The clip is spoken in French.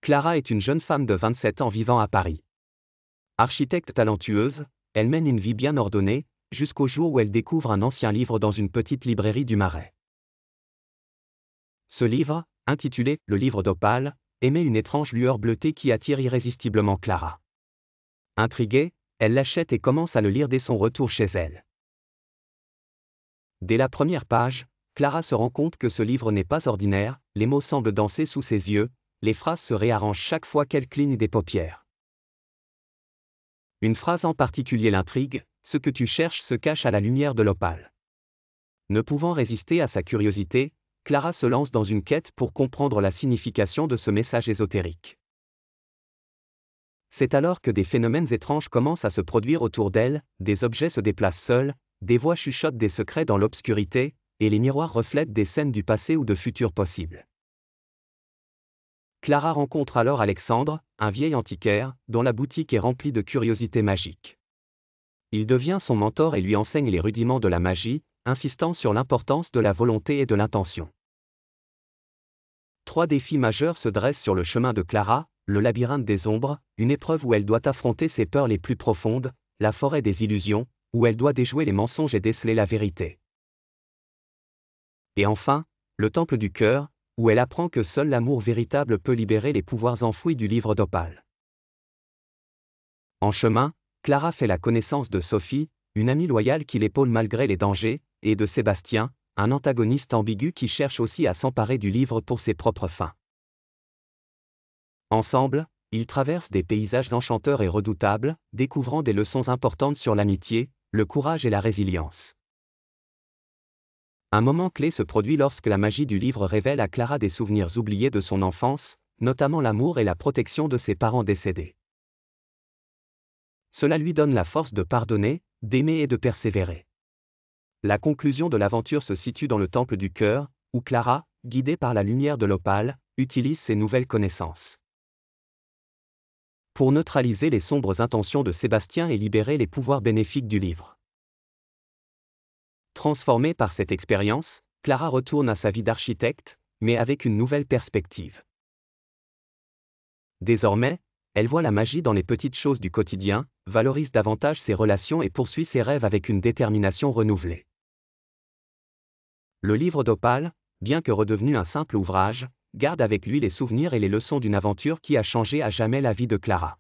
Clara est une jeune femme de 27 ans vivant à Paris. Architecte talentueuse, elle mène une vie bien ordonnée, jusqu'au jour où elle découvre un ancien livre dans une petite librairie du Marais. Ce livre, intitulé « Le livre d'Opale », émet une étrange lueur bleutée qui attire irrésistiblement Clara. Intriguée, elle l'achète et commence à le lire dès son retour chez elle. Dès la première page, Clara se rend compte que ce livre n'est pas ordinaire, les mots semblent danser sous ses yeux, les phrases se réarrangent chaque fois qu'elle cligne des paupières. Une phrase en particulier l'intrigue, « Ce que tu cherches se cache à la lumière de l'opale ». Ne pouvant résister à sa curiosité, Clara se lance dans une quête pour comprendre la signification de ce message ésotérique. C'est alors que des phénomènes étranges commencent à se produire autour d'elle, des objets se déplacent seuls, des voix chuchotent des secrets dans l'obscurité, et les miroirs reflètent des scènes du passé ou de futurs possibles. Clara rencontre alors Alexandre, un vieil antiquaire, dont la boutique est remplie de curiosités magiques. Il devient son mentor et lui enseigne les rudiments de la magie, insistant sur l'importance de la volonté et de l'intention. 3 défis majeurs se dressent sur le chemin de Clara, le labyrinthe des ombres, une épreuve où elle doit affronter ses peurs les plus profondes, la forêt des illusions, où elle doit déjouer les mensonges et déceler la vérité. Et enfin, le temple du cœur, où elle apprend que seul l'amour véritable peut libérer les pouvoirs enfouis du livre d'Opale. En chemin, Clara fait la connaissance de Sophie, une amie loyale qui l'épaule malgré les dangers, et de Sébastien, un antagoniste ambigu qui cherche aussi à s'emparer du livre pour ses propres fins. Ensemble, ils traversent des paysages enchanteurs et redoutables, découvrant des leçons importantes sur l'amitié, le courage et la résilience. Un moment clé se produit lorsque la magie du livre révèle à Clara des souvenirs oubliés de son enfance, notamment l'amour et la protection de ses parents décédés. Cela lui donne la force de pardonner, d'aimer et de persévérer. La conclusion de l'aventure se situe dans le temple du cœur, où Clara, guidée par la lumière de l'opale, utilise ses nouvelles connaissances pour neutraliser les sombres intentions de Sébastien et libérer les pouvoirs bénéfiques du livre. Transformée par cette expérience, Clara retourne à sa vie d'architecte, mais avec une nouvelle perspective. Désormais, elle voit la magie dans les petites choses du quotidien, valorise davantage ses relations et poursuit ses rêves avec une détermination renouvelée. Le livre d'Opale, bien que redevenu un simple ouvrage, garde avec lui les souvenirs et les leçons d'une aventure qui a changé à jamais la vie de Clara.